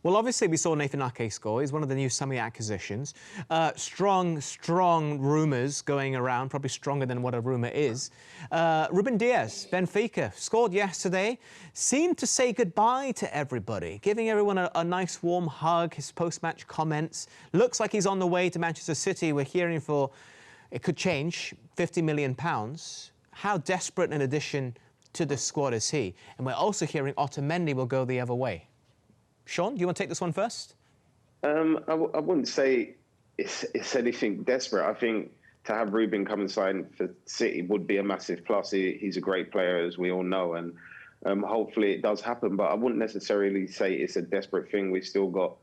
Well, obviously, we saw Nathan Ake score. He's one of the new summer acquisitions. Strong rumours going around, probably stronger than what a rumour is. Ruben Dias, Benfica, scored yesterday. Seemed to say goodbye to everybody, giving everyone a nice warm hug, his post-match comments. Looks like he's on the way to Manchester City. We're hearing for, it could change, £50 million. How desperate an addition to the squad is he? And we're also hearing Otamendi will go the other way. Sean, do you want to take this one first? I wouldn't say it's anything desperate. I think to have Ruben come and sign for City would be a massive plus. He's a great player, as we all know, and hopefully it does happen. But I wouldn't necessarily say it's a desperate thing. We've still got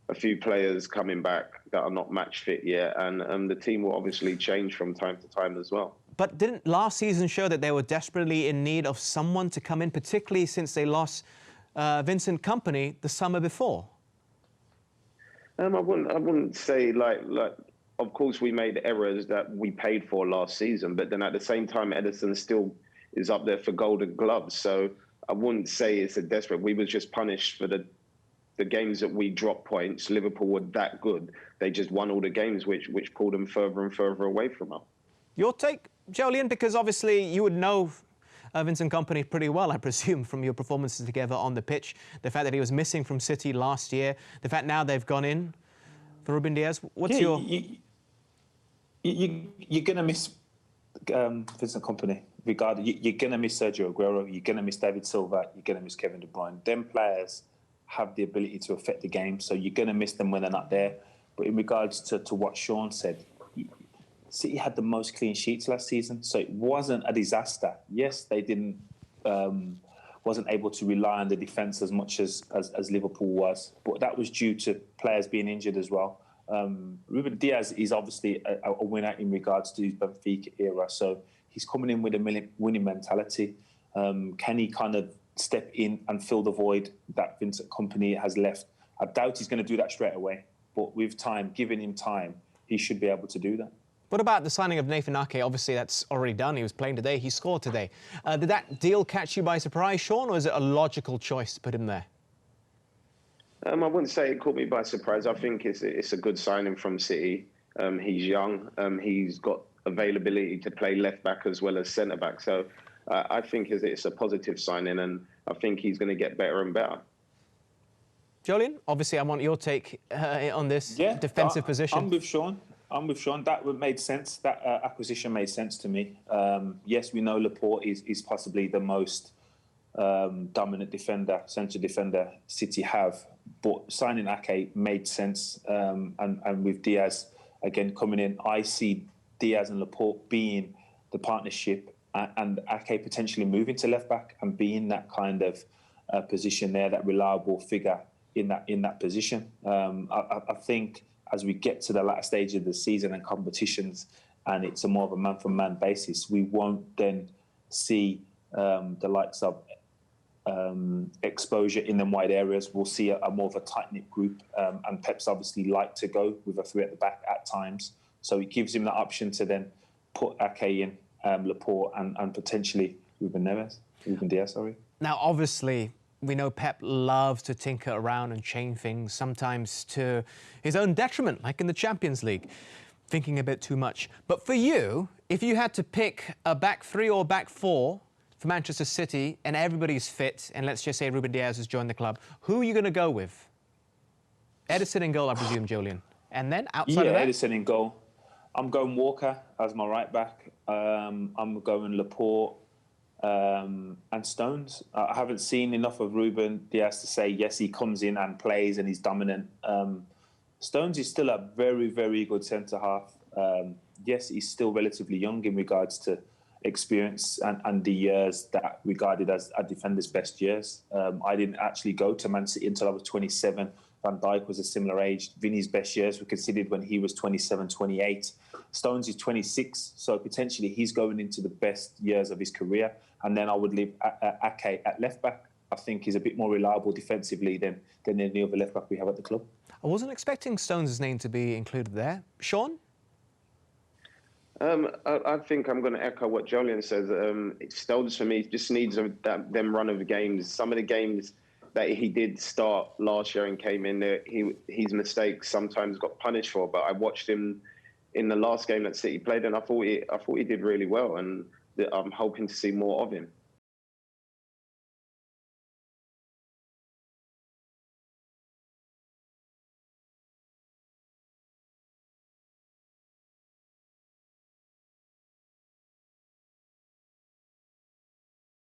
a few players coming back that are not match fit yet, and the team will obviously change from time to time as well. But didn't last season show that they were desperately in need of someone to come in, particularly since they lost Vincent Kompany the summer before? I wouldn't say like. Of course, we made errors that we paid for last season, but then at the same time, Ederson still is up there for Golden Gloves. So I wouldn't say it's a desperate. We was just punished for the games that we dropped points. Liverpool were that good; they just won all the games, which pulled them further and further away from us. Your take, Jolien, because obviously you would know Vincent Kompany pretty well, I presume, from your performances together on the pitch. The fact that he was missing from City last year, the fact now they've gone in for Ruben Dias. What's your... You're going to miss Vincent Kompany, regardless. You're going to miss Sergio Aguero, you're going to miss David Silva, you're going to miss Kevin De Bruyne. Them players have the ability to affect the game, so you're going to miss them when they're not there. But in regards to what Sean said, City had the most clean sheets last season, so it wasn't a disaster. Yes, they wasn't able to rely on the defence as much as Liverpool was, but that was due to players being injured as well. Ruben Dias is obviously a winner in regards to his Benfica era, so he's coming in with a winning mentality. Can he kind of step in and fill the void that Vincent Kompany has left? I doubt he's going to do that straight away, but with time, giving him time, he should be able to do that. What about the signing of Nathan Ake? Obviously, that's already done. He was playing today. He scored today. Did that deal catch you by surprise, Sean, or is it a logical choice to put him there? I wouldn't say it caught me by surprise. I think it's a good signing from City. He's young. He's got availability to play left back as well as centre back. So I think it's a positive signing, and I think he's going to get better and better. Jolien, obviously, I want your take on this defensive position. I'm with Sean. That made sense. That acquisition made sense to me. Yes, we know Laporte is possibly the most dominant defender, central defender City have, but signing Ake made sense. And with Dias again coming in, I see Dias and Laporte being the partnership, and Ake potentially moving to left back and being that kind of position there, that reliable figure in that position. I think as we get to the latter stage of the season and competitions, and it's a more of a man-for-man basis, we won't then see the likes of exposure in them wide areas. We'll see a more of a tight-knit group, and Pep's obviously like to go with a three at the back at times, so it gives him the option to then put Ake in, Laporte, and potentially Ruben Dias, sorry. Now, obviously, we know Pep loves to tinker around and change things, sometimes to his own detriment, like in the Champions League, thinking a bit too much. But for you, if you had to pick a back three or back four for Manchester City and everybody's fit, and let's just say Ruben Dias has joined the club, who are you going to go with? Ederson in goal, I presume, Jolien. And then outside of that? Ederson in goal. I'm going Walker as my right back. I'm going Laporte. And Stones. I haven't seen enough of Ruben Dias to say, yes, he comes in and plays and he's dominant. Stones is still a very, very good centre-half. Yes, he's still relatively young in regards to experience and the years that regarded as a defender's best years. I didn't actually go to Man City until I was 27. Van Dijk was a similar age. Vinny's best years were considered when he was 27, 28. Stones is 26, so potentially he's going into the best years of his career. And then I would leave Ake at left back. I think he's a bit more reliable defensively than any other left back we have at the club. I wasn't expecting Stones' name to be included there. Sean? I think I'm going to echo what Jolien says. Stones, for me, just needs them run of games. Some of the games that he did start last year and came in there. His mistakes sometimes got punished for, but I watched him in the last game that City played, and I thought he did really well, and I'm hoping to see more of him.